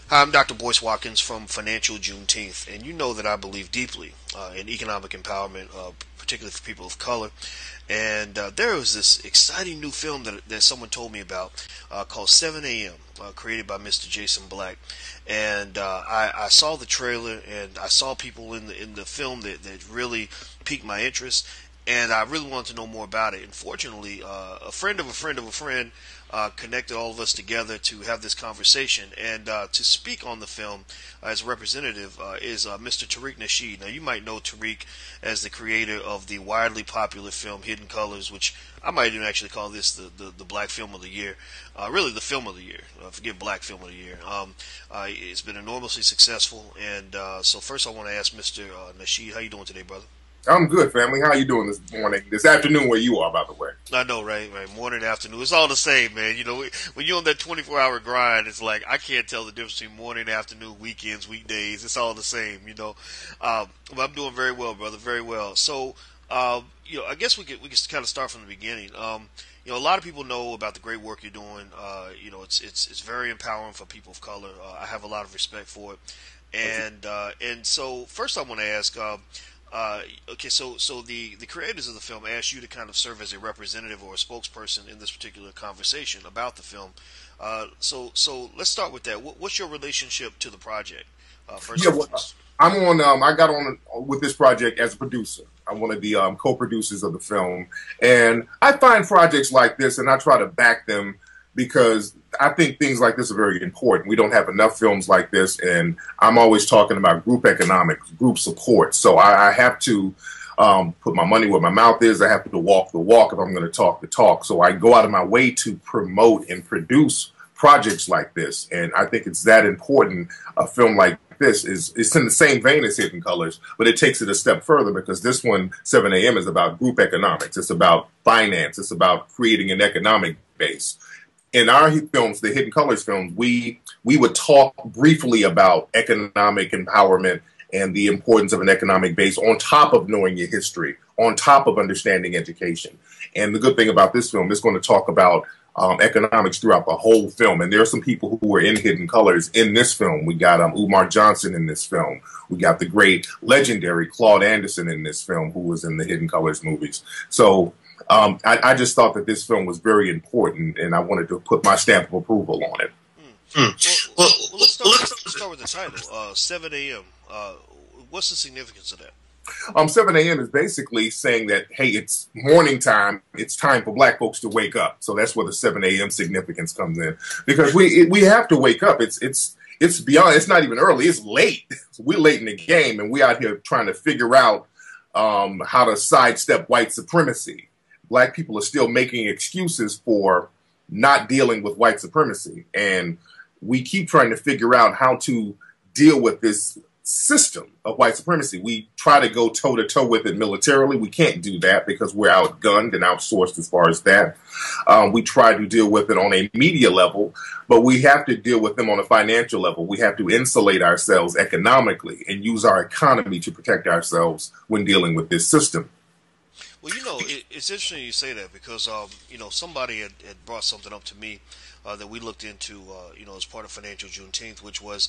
Hi, I'm Dr. Boyce Watkins from Financial Juneteenth, and you know that I believe deeply in economic empowerment, particularly for people of color. And there was this exciting new film that someone told me about called 7 a.m., created by Mr. Jason Black. And I saw the trailer, and I saw people in the film that really piqued my interest, and I really wanted to know more about it. And fortunately, a friend of a friend of a friend connected all of us together to have this conversation and to speak on the film as a representative is Mr. Tariq Nasheed. Now, you might know Tariq as the creator of the widely popular film Hidden Colors, which I might even actually call this the Black Film of the Year, really the film of the year. Forget Black Film of the Year. It's been enormously successful, and so first I want to ask Mr. Nasheed, how you doing today, brother? I'm good, family. How you doing this morning? This afternoon where you are, by the way. I know, right? Morning, afternoon. It's all the same, man. You know, when you're on that 24-hour grind, it's like I can't tell the difference between morning, afternoon, weekends, weekdays. It's all the same, you know. But I'm doing very well, brother, very well. So, I guess we could kind of start from the beginning. A lot of people know about the great work you're doing. It's very empowering for people of color. I have a lot of respect for it. And so first I want to ask. Okay, so the creators of the film asked you to kind of serve as a representative or a spokesperson in this particular conversation about the film. So let's start with that. What's your relationship to the project? First Yeah, and well, foremost. I'm on. I got on with this project as a producer. I'm one of the co-producers of the film, and I find projects like this, and I try to back them because I think things like this are very important. We don't have enough films like this, and I'm always talking about group economics, group support. So I have to put my money where my mouth is. I have to walk the walk if I'm going to talk the talk. So I go out of my way to promote and produce projects like this, and I think it's that important. A film like this it's in the same vein as Hidden Colors, but it takes it a step further because this one, 7 a.m., is about group economics. It's about finance. It's about creating an economic base. In our films, the Hidden Colors films, we would talk briefly about economic empowerment and the importance of an economic base on top of knowing your history, on top of understanding education. And the good thing about this film is going to talk about economics throughout the whole film. And there are some people who were in Hidden Colors in this film. We got Umar Johnson in this film. We got the great, legendary Claude Anderson in this film, who was in the Hidden Colors movies. So I just thought that this film was very important, and I wanted to put my stamp of approval on it. Well, let's start with the title, 7 a.m. What's the significance of that? 7 a.m. is basically saying that, hey, it's morning time. It's time for black folks to wake up. So that's where the 7 a.m. significance comes in, because we have to wake up. It's beyond. It's not even early. It's late. We're late in the game, and we out here trying to figure out how to sidestep white supremacy. Black people are still making excuses for not dealing with white supremacy, and we keep trying to figure out how to deal with this system of white supremacy. We try to go toe-to-toe with it militarily. We can't do that because we're outgunned and outsourced as far as that. We try to deal with it on a media level, but we have to deal with them on a financial level. We have to insulate ourselves economically and use our economy to protect ourselves when dealing with this system. Well, it's interesting you say that because, somebody had brought something up to me that we looked into, as part of Financial Juneteenth, which was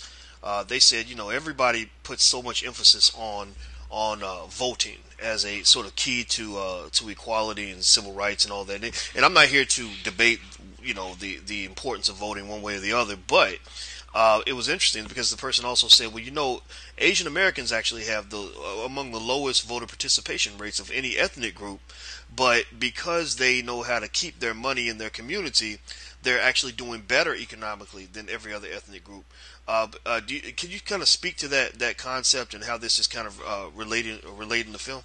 they said, everybody puts so much emphasis on voting as a sort of key to equality and civil rights and all that. And I'm not here to debate, the importance of voting one way or the other, but it was interesting because the person also said, well, Asian Americans actually have among the lowest voter participation rates of any ethnic group, but because they know how to keep their money in their community, they're actually doing better economically than every other ethnic group. Can you kind of speak to that concept and how this is kind of related in the film?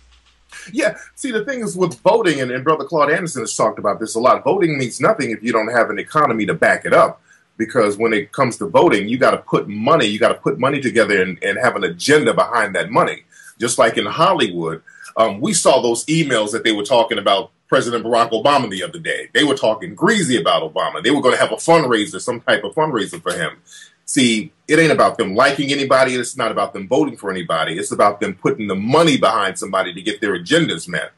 Yeah, see, the thing is with voting, and Brother Claude Anderson has talked about this a lot, voting means nothing if you don't have an economy to back it up. Because when it comes to voting, you got to put money together and have an agenda behind that money. Just like in Hollywood, we saw those emails that they were talking about President Barack Obama the other day. They were talking greasy about Obama. They were going to have a fundraiser, some type of fundraiser for him. See, it ain't about them liking anybody. It's not about them voting for anybody. It's about them putting the money behind somebody to get their agendas met.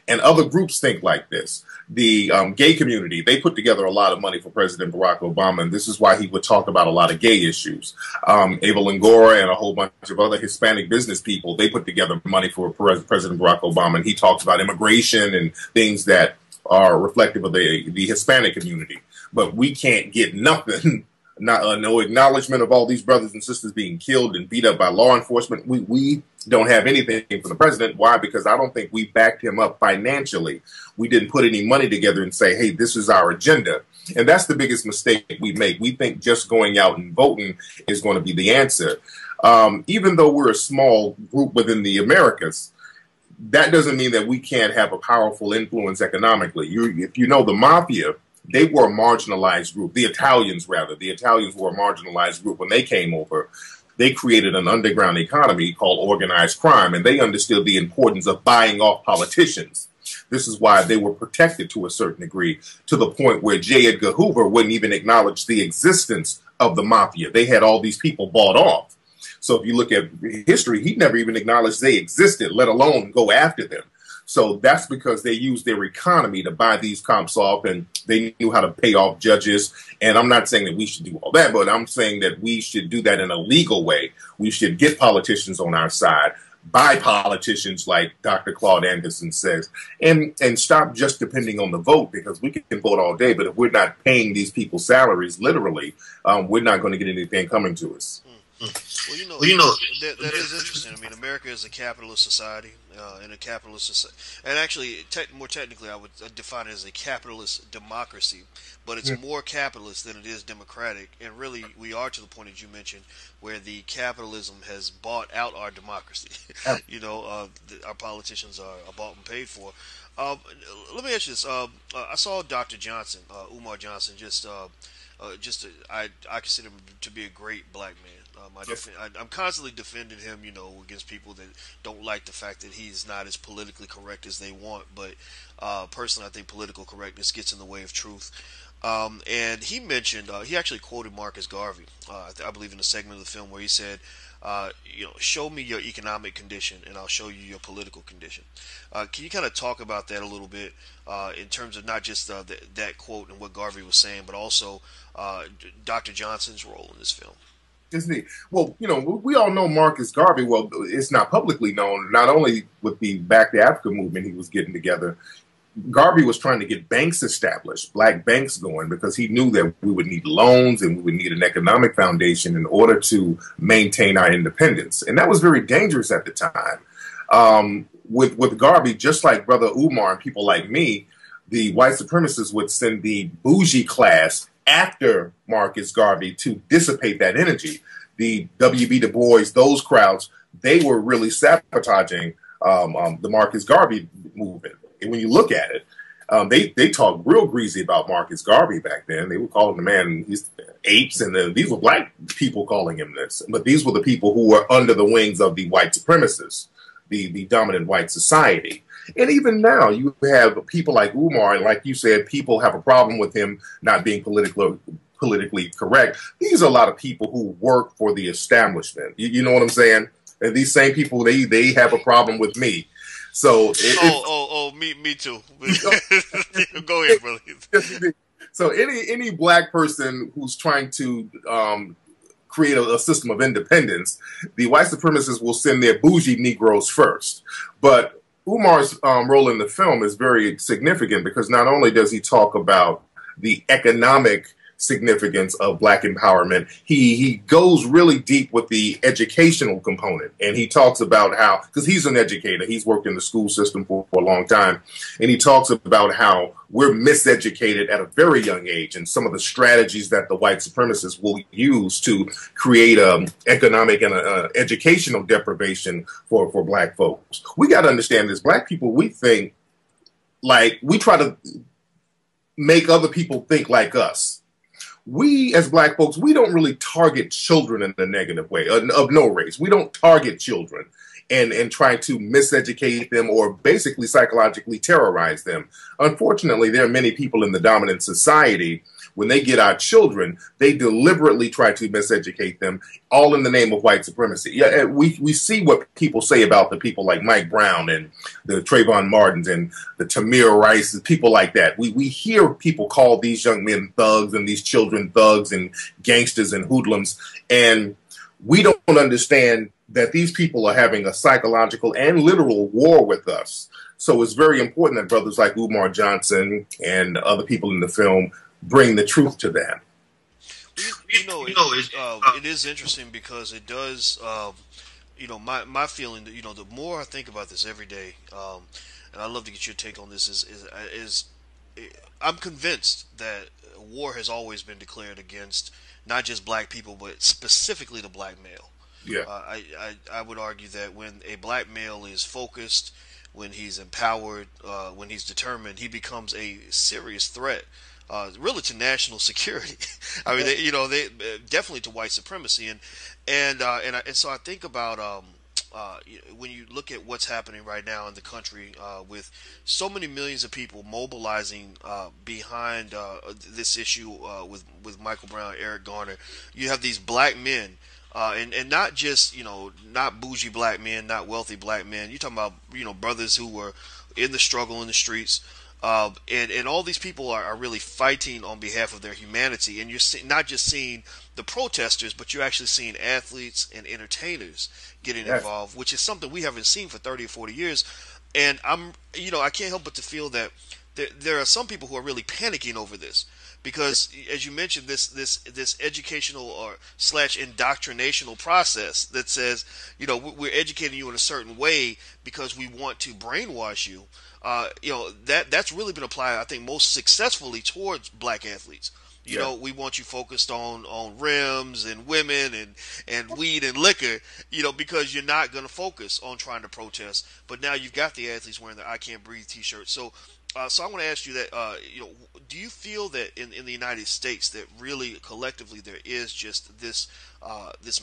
And other groups think like this. The gay community, they put together a lot of money for President Barack Obama, and this is why he would talk about a lot of gay issues. Ava Longoria and a whole bunch of other Hispanic business people, they put together money for President Barack Obama, and he talks about immigration and things that are reflective of the Hispanic community. But we can't get nothing, no acknowledgement of all these brothers and sisters being killed and beat up by law enforcement. We don't have anything from the president. Why? Because I don't think we backed him up financially. We didn't put any money together and say, hey, this is our agenda. And that's the biggest mistake we make. We think just going out and voting is going to be the answer. Even though we're a small group within the Americas, that doesn't mean that we can't have a powerful influence economically. If you know the mafia, they were a marginalized group. The Italians were a marginalized group when they came over. They created an underground economy called organized crime, and they understood the importance of buying off politicians. This is why they were protected to a certain degree, to the point where J. Edgar Hoover wouldn't even acknowledge the existence of the mafia. They had all these people bought off. So if you look at history, he never even acknowledged they existed, let alone go after them. So that's because they used their economy to buy these cops off, and they knew how to pay off judges. And I'm not saying that we should do all that, but I'm saying that we should do that in a legal way. We should get politicians on our side, buy politicians like Dr. Claude Anderson says, and stop just depending on the vote, because we can vote all day, but if we're not paying these people salaries, literally, we're not going to get anything coming to us. Well, that is interesting. I mean, America is a capitalist society, and a capitalist society, and actually, more technically, I would define it as a capitalist democracy. But it's more capitalist than it is democratic, and really, we are to the point that you mentioned, where the capitalism has bought out our democracy. Our politicians are bought and paid for. Let me ask you this: I saw Dr. Johnson, Umar Johnson, I consider him to be a great black man. I'm constantly defending him, against people that don't like the fact that he's not as politically correct as they want. But personally, I think political correctness gets in the way of truth. And he mentioned, he actually quoted Marcus Garvey, I believe in a segment of the film where he said, show me your economic condition and I'll show you your political condition. Can you kind of talk about that a little bit in terms of not just that quote and what Garvey was saying, but also Dr. Johnson's role in this film? It's neat. Well, we all know Marcus Garvey. Well, it's not publicly known, not only with the Back to Africa movement he was getting together. Garvey was trying to get banks established, black banks going, because he knew that we would need loans and we would need an economic foundation in order to maintain our independence. And that was very dangerous at the time. With Garvey, just like Brother Umar and people like me, the white supremacists would send the bougie class after Marcus Garvey to dissipate that energy. The W.B. Du Bois, those crowds, they were really sabotaging the Marcus Garvey movement. And when you look at it, they talked real greasy about Marcus Garvey back then. They were calling the man apes, and these were black people calling him this. But these were the people who were under the wings of the white supremacists, the dominant white society. And even now, you have people like Umar, and like you said, people have a problem with him not being politically correct. These are a lot of people who work for the establishment. You know what I'm saying? And these same people, they have a problem with me. So me too. Go ahead, brother. So any black person who's trying to create a system of independence, the white supremacists will send their bougie Negroes first. But Umar's role in the film is very significant because not only does he talk about the economic significance of black empowerment, he goes really deep with the educational component. And he talks about how, because he's an educator, he's worked in the school system for a long time, and he talks about how we're miseducated at a very young age and some of the strategies that the white supremacists will use to create economic and educational deprivation for black folks. We got to understand this. Black people, we think like, we try to make other people think like us. We, as black folks, we don't really target children in a negative way, of no race. We don't target children and try to miseducate them or basically psychologically terrorize them. Unfortunately, there are many people in the dominant society when they get our children, they deliberately try to miseducate them, all in the name of white supremacy. Yeah, we see what people say about the people like Mike Brown and the Trayvon Martins and the Tamir Rice, people like that. We hear people call these young men thugs and these children thugs and gangsters and hoodlums, and we don't understand that these people are having a psychological and literal war with us. So it's very important that brothers like Umar Johnson and other people in the film bring the truth to that. It is interesting because it does, my feeling that, the more I think about this every day, and I'd love to get your take on this, is I'm convinced that war has always been declared against not just black people, but specifically the black male. Yeah. I would argue that when a black male is focused, when he's empowered, when he's determined, he becomes a serious threat, really to national security. I mean, they definitely to white supremacy, and so I think about when you look at what's happening right now in the country, with so many millions of people mobilizing behind this issue with Michael Brown, Eric Garner. You have these black men. And not just, not bougie black men, not wealthy black men. You're talking about, brothers who were in the struggle in the streets. And all these people are really fighting on behalf of their humanity. And you're not just seeing the protesters, but you're actually seeing athletes and entertainers getting involved, which is something we haven't seen for 30 or 40 years. And I can't help but to feel that there are some people who are really panicking over this. Because, as you mentioned, this educational or / indoctrinational process that says, we're educating you in a certain way because we want to brainwash you. That's really been applied, I think, most successfully towards black athletes. We want you focused on rims and women and weed and liquor, because you're not going to focus on trying to protest. But now you've got the athletes wearing the "I Can't Breathe" T-shirts. So I want to ask you that, do you feel that in the United States that really collectively there is just this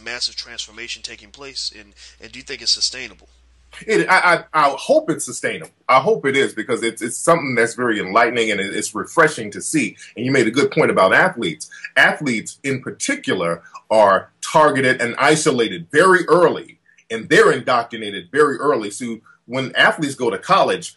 massive transformation taking place, and do you think it's sustainable? I hope it's sustainable. I hope it is, because it's something that's very enlightening and it's refreshing to see. And you made a good point about athletes. Athletes in particular are targeted and isolated very early, and they're indoctrinated very early. So when athletes go to college,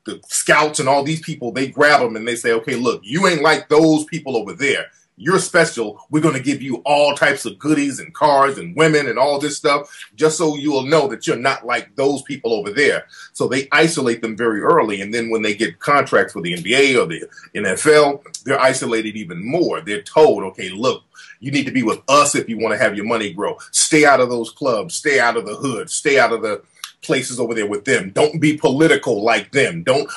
the scouts and all these people, they grab them and they say, okay, look, you ain't like those people over there. You're special. We're going to give you all types of goodies and cars and women and all this stuff, just so you'll know that you're not like those people over there. So they isolate them very early. And then when they get contracts for the NBA or the NFL, they're isolated even more. They're told, okay, look, you need to be with us if you want to have your money grow. Stay out of those clubs. Stay out of the hood. Stay out of the places over there with them. Don't be political like them. Don't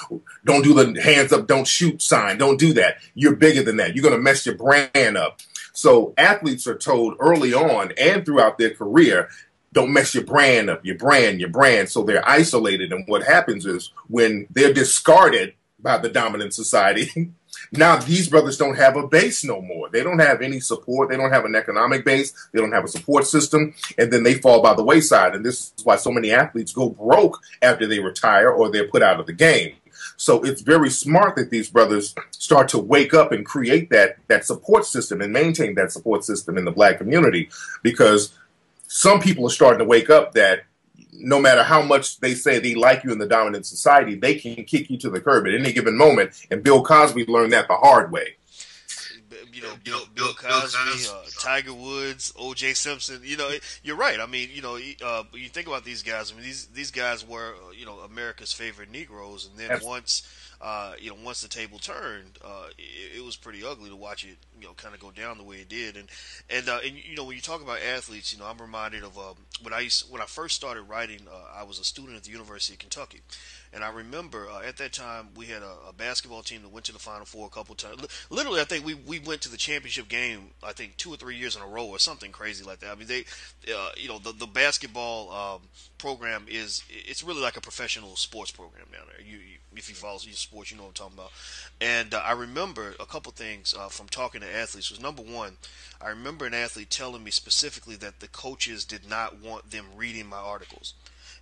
do the hands up, don't shoot sign. Don't do that. You're bigger than that. You're going to mess your brand up. So athletes are told early on and throughout their career, don't mess your brand up, your brand. So they're isolated. And what happens is when they're discarded by the dominant society, now these brothers don't have a base no more. They don't have any support. They don't have an economic base. They don't have a support system. And then they fall by the wayside. And this is why so many athletes go broke after they retire or they're put out of the game. So it's very smart that these brothers start to wake up and create that support system and maintain that support system in the black community, because some people are starting to wake up that no matter how much they say they like you in the dominant society, they can kick you to the curb at any given moment. And Bill Cosby learned that the hard way. Bill Cosby, Tiger Woods, O.J. Simpson. You're right. I mean, you think about these guys. I mean, these guys were, America's favorite Negroes, and then once the table turned, it was pretty ugly to watch it, kind of go down the way it did. And when you talk about athletes, I'm reminded of when I first started writing. I was a student at the University of Kentucky. And I remember at that time we had a basketball team that went to the Final Four a couple times. Literally, I think we went to the championship game, I think 2 or 3 years in a row or something crazy like that. I mean, the basketball program it's really like a professional sports program down there. If you follow sports, you know what I'm talking about. And I remember a couple things from talking to athletes. Was number one, I remember an athlete telling me specifically that the coaches did not want them reading my articles.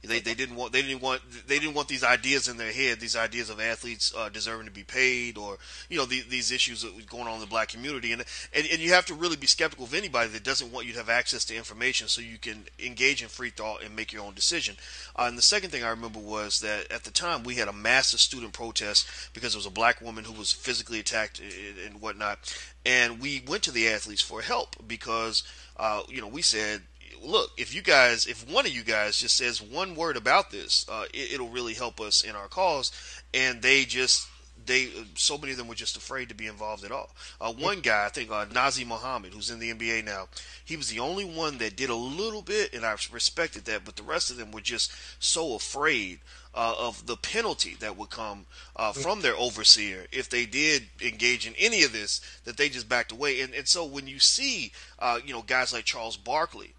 They didn't want these ideas in their head, these ideas of athletes deserving to be paid, or these issues that were going on in the black community, and you have to really be skeptical of anybody that doesn't want you to have access to information so you can engage in free thought and make your own decision. And the second thing I remember was that at the time we had a massive student protest because there was a black woman who was physically attacked and whatnot, and we went to the athletes for help because we said, look, if one of you guys just says one word about this, it'll really help us in our cause. And so many of them were just afraid to be involved at all. One guy, I think Nazi Muhammad, who's in the NBA now, he was the only one that did a little bit, and I respected that. But the rest of them were just so afraid of the penalty that would come from their overseer if they did engage in any of this, that they just backed away. And so when you see guys like Charles Barkley,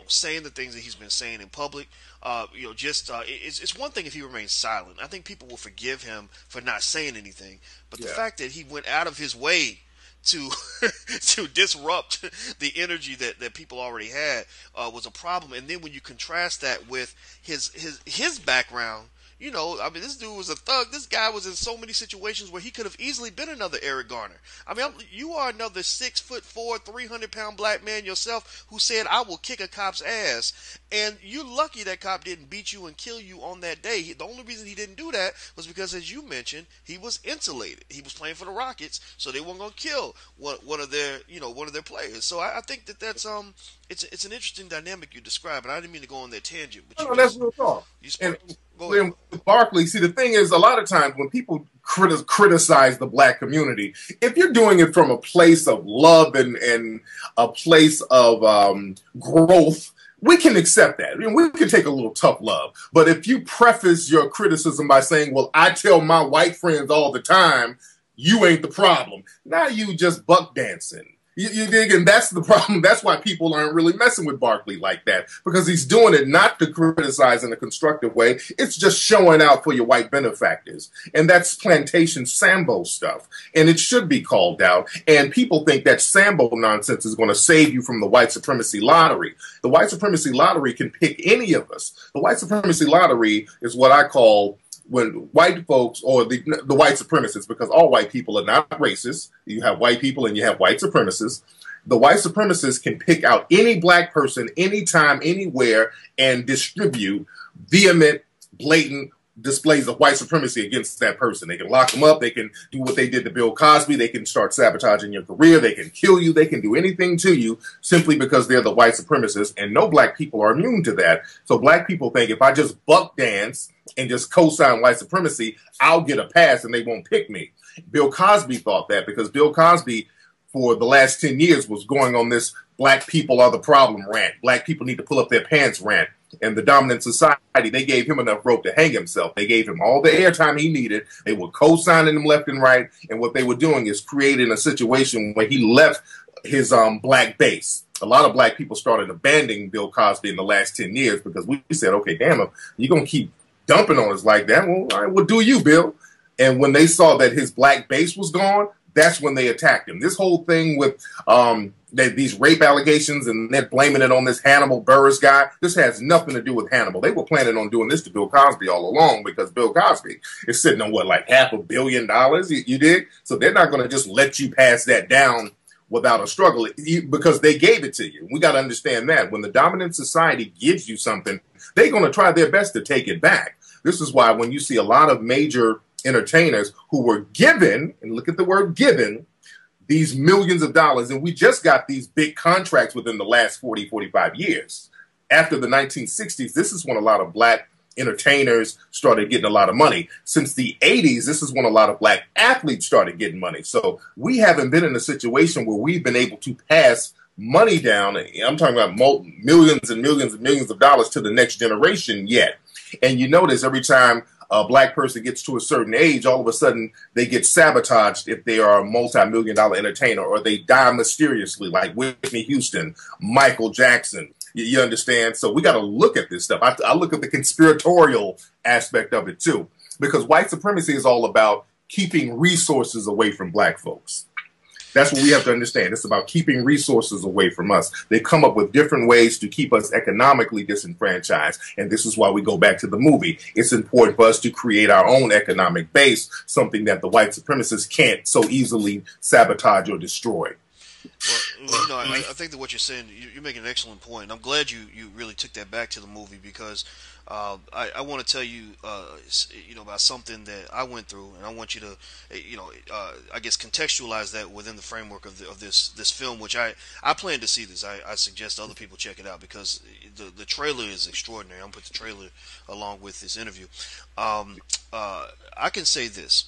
saying the things that he's been saying in public, it's one thing if he remains silent. I think people will forgive him for not saying anything, but the fact that he went out of his way to to disrupt the energy that people already had was a problem. And then when you contrast that with his background, this dude was a thug. This guy was in so many situations where he could have easily been another Eric Garner. You are another 6'4", 300-pound black man yourself who said, "I will kick a cop's ass," and you're lucky that cop didn't beat you and kill you on that day. The only reason he didn't do that was because, as you mentioned, he was insulated. He was playing for the Rockets, so they weren't going to kill one of their players. So I think that's it's an interesting dynamic you describe, and I didn't mean to go on that tangent. But that's real talk. With Barkley, see, the thing is, a lot of times when people criticize the black community, if you're doing it from a place of love and a place of growth, we can accept that. We can take a little tough love. But if you preface your criticism by saying, well, I tell my white friends all the time, you ain't the problem, now you just buck dancing. You dig? And that's the problem. That's why people aren't really messing with Barkley like that, because he's doing it not to criticize in a constructive way. It's just showing out for your white benefactors. And that's plantation Sambo stuff. And it should be called out. And people think that Sambo nonsense is going to save you from the white supremacy lottery. The white supremacy lottery can pick any of us. The white supremacy lottery is what I call when white folks, or the white supremacists, because all white people are not racist. You have white people and you have white supremacists. The white supremacists can pick out any black person, anytime, anywhere, and distribute vehement, blatant displays of white supremacy against that person. They can lock them up. They can do what they did to Bill Cosby. They can start sabotaging your career. They can kill you. They can do anything to you simply because they're the white supremacists. And no black people are immune to that. So black people think if I just buck dance and just co-sign white supremacy, I'll get a pass and they won't pick me. Bill Cosby thought that because Bill Cosby, for the last 10 years, was going on this black people are the problem rant. Black people need to pull up their pants rant. And the dominant society, they gave him enough rope to hang himself. They gave him all the airtime he needed. They were co-signing him left and right. And what they were doing is creating a situation where he left his black base. A lot of black people started abandoning Bill Cosby in the last 10 years because we said, okay, damn, if you're going to keep dumping on us like that, well, all right, what do you, Bill? And when they saw that his black base was gone, that's when they attacked him. This whole thing with these rape allegations and they're blaming it on this Hannibal Buress guy, this has nothing to do with Hannibal. They were planning on doing this to Bill Cosby all along because Bill Cosby is sitting on, like $500 million? You dig? So they're not going to just let you pass that down without a struggle because they gave it to you. We got to understand that. When the dominant society gives you something, they're going to try their best to take it back. This is why when you see a lot of major entertainers who were given, and look at the word given, these millions of dollars, and we just got these big contracts within the last 40, 45 years. After the 1960s, this is when a lot of black entertainers started getting a lot of money. Since the 80s, this is when a lot of black athletes started getting money. So we haven't been in a situation where we've been able to pass money down. I'm talking about millions and millions and millions of dollars to the next generation yet. And you notice every time a black person gets to a certain age, all of a sudden they get sabotaged if they are a multi-million-dollar entertainer, or they die mysteriously like Whitney Houston, Michael Jackson. You understand? So we got to look at this stuff. I look at the conspiratorial aspect of it too, because white supremacy is all about keeping resources away from black folks. That's what we have to understand. It's about keeping resources away from us. They come up with different ways to keep us economically disenfranchised. And this is why we go back to the movie. It's important for us to create our own economic base, something that the white supremacists can't so easily sabotage or destroy. Well, I think that what you're saying, you're making an excellent point. I'm glad you really took that back to the movie because I want to tell you, about something that I went through, and I want you to, I guess contextualize that within the framework of this film, which I plan to see this. I suggest other people check it out because the trailer is extraordinary. I'm gonna put the trailer along with this interview. I can say this.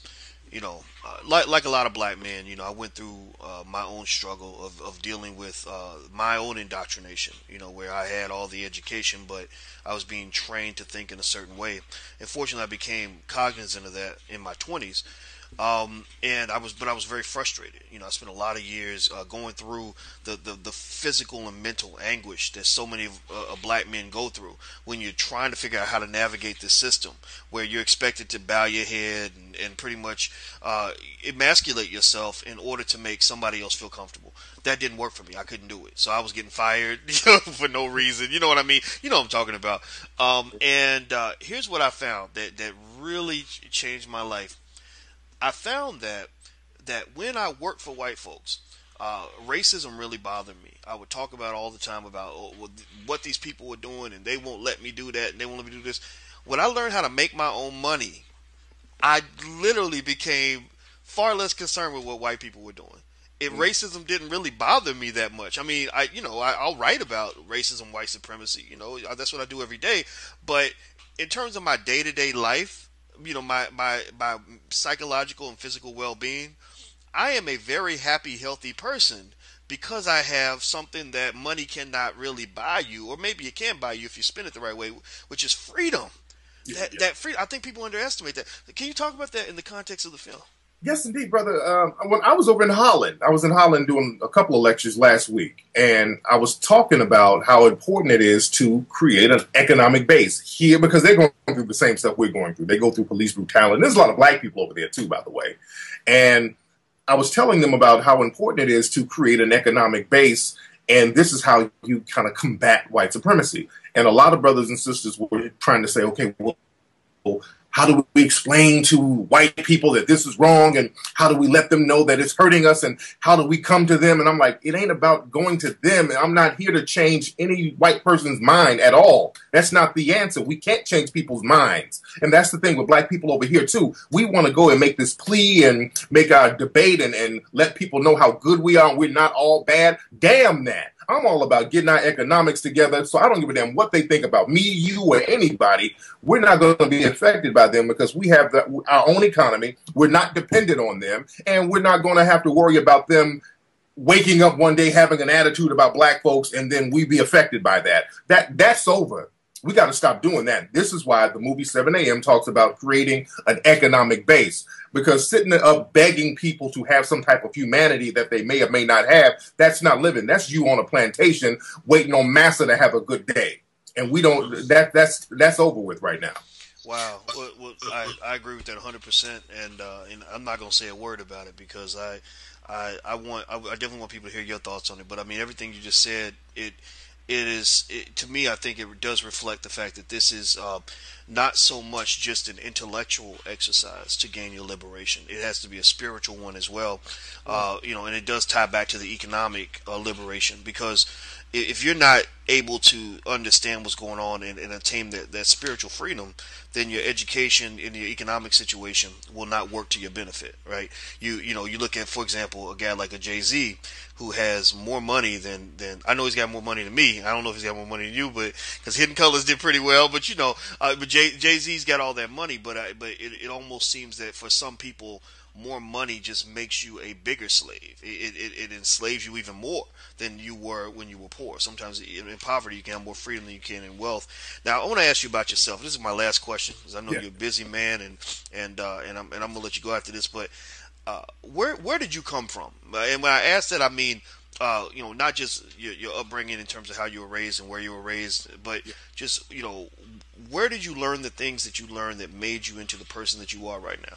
Like a lot of black men, I went through my own struggle of dealing with my own indoctrination, where I had all the education, but I was being trained to think in a certain way. And fortunately, I became cognizant of that in my 20s. But I was very frustrated. I spent a lot of years going through the physical and mental anguish that so many black men go through when you're trying to figure out how to navigate this system, where you're expected to bow your head and pretty much emasculate yourself in order to make somebody else feel comfortable. That didn't work for me. I couldn't do it. So I was getting fired for no reason. You know what I mean? You know what I'm talking about. Here's what I found that really changed my life. I found that when I worked for white folks, racism really bothered me. I would talk about all the time about what these people were doing, and they won't let me do that, and they won't let me do this. When I learned how to make my own money, I literally became far less concerned with what white people were doing. Racism didn't really bother me that much. I mean, I'll write about racism, white supremacy. That's what I do every day. But in terms of my day-to-day life, my psychological and physical well-being, I am a very happy, healthy person because I have something that money cannot really buy you, or maybe it can buy you if you spend it the right way, which is freedom. That freedom, I think people underestimate that. Can you talk about that in the context of the film? Yes, indeed, brother. When I was over in Holland, I was in Holland doing a couple of lectures last week, and I was talking about how important it is to create an economic base here because they're going through the same stuff we're going through. They go through police brutality. And there's a lot of black people over there, too, by the way. And I was telling them about how important it is to create an economic base, and this is how you kind of combat white supremacy. And a lot of brothers and sisters were trying to say, okay, well, how do we explain to white people that this is wrong, and how do we let them know that it's hurting us, and how do we come to them? And I'm like, it ain't about going to them. I'm not here to change any white person's mind at all. That's not the answer. We can't change people's minds. And that's the thing with black people over here, too. We want to go and make this plea and make our debate and let people know how good we are and we're not all bad. Damn that. I'm all about getting our economics together, so I don't give a damn what they think about me, you, or anybody. We're not going to be affected by them because we have our own economy. We're not dependent on them, and we're not going to have to worry about them waking up one day having an attitude about black folks, and then we be affected by that. That's over. We got to stop doing that. This is why the movie 7 a.m. talks about creating an economic base. Because sitting up begging people to have some type of humanity that they may or may not have, that's not living. That's you on a plantation waiting on massa to have a good day. And we don't. That's over with right now. Wow. Well, I agree with that 100%, and I'm not going to say a word about it because I definitely want people to hear your thoughts on it. But I mean, everything you just said, to me, I think it does reflect the fact that this is not so much just an intellectual exercise to gain your liberation. It has to be a spiritual one as well, and it does tie back to the economic liberation, because if you're not able to understand what's going on and attain that spiritual freedom, then your education and your economic situation will not work to your benefit, right? You look at, for example, a guy like a Jay-Z who has more money than I know he's got more money than me. I don't know if he's got more money than you, but because Hidden Colors did pretty well, but but Jay-Z's got all that money, but it almost seems that for some people, more money just makes you a bigger slave. It enslaves you even more than you were when you were poor. Sometimes in poverty you can have more freedom than you can in wealth. Now I want to ask you about yourself. This is my last question because I know you're a busy man, and I'm gonna let you go after this. But where did you come from? And when I ask that, I mean not just your upbringing in terms of how you were raised and where you were raised, but just where did you learn the things that you learned that made you into the person that you are right now?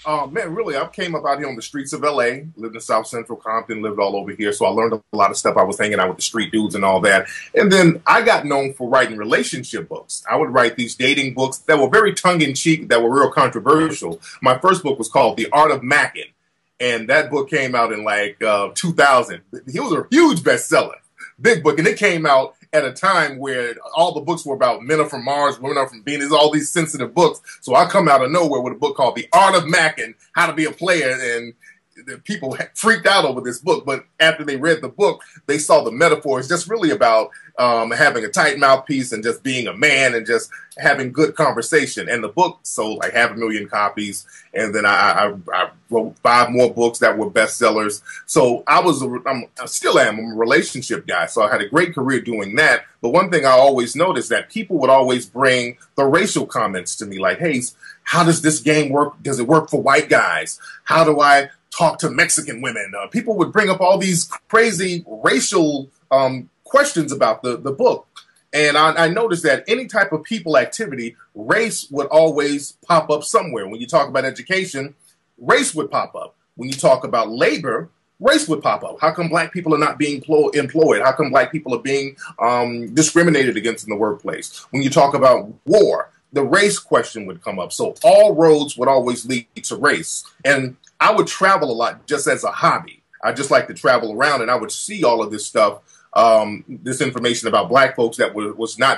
Man, really, I came up out here on the streets of LA, lived in South Central Compton, lived all over here. So I learned a lot of stuff. I was hanging out with the street dudes and all that. And then I got known for writing relationship books. I would write these dating books that were very tongue in cheek, that were real controversial. My first book was called The Art of Macking. And that book came out in like 2000. It was a huge bestseller, big book. And it came out at a time where all the books were about men are from Mars, women are from Venus, all these sensitive books. So I come out of nowhere with a book called The Art of Macking, How to Be a Player, and the people freaked out over this book. But after they read the book, they saw the metaphor. It's just really about having a tight mouthpiece and just being a man and just having good conversation. And the book sold like 500,000 copies. And then I wrote 5 more books that were bestsellers. So I still am a relationship guy. So I had a great career doing that. But one thing I always noticed that people would always bring the racial comments to me like, hey, how does this game work? Does it work for white guys? How do I talk to Mexican women? People would bring up all these crazy racial questions about the book. And I noticed that any type of people activity, race would always pop up somewhere. When you talk about education, race would pop up. When you talk about labor, race would pop up. How come black people are not being employed? How come black people are being discriminated against in the workplace? When you talk about war, the race question would come up. So all roads would always lead to race. And I would travel a lot just as a hobby. I just like to travel around, and I would see all of this stuff, this information about black folks that was not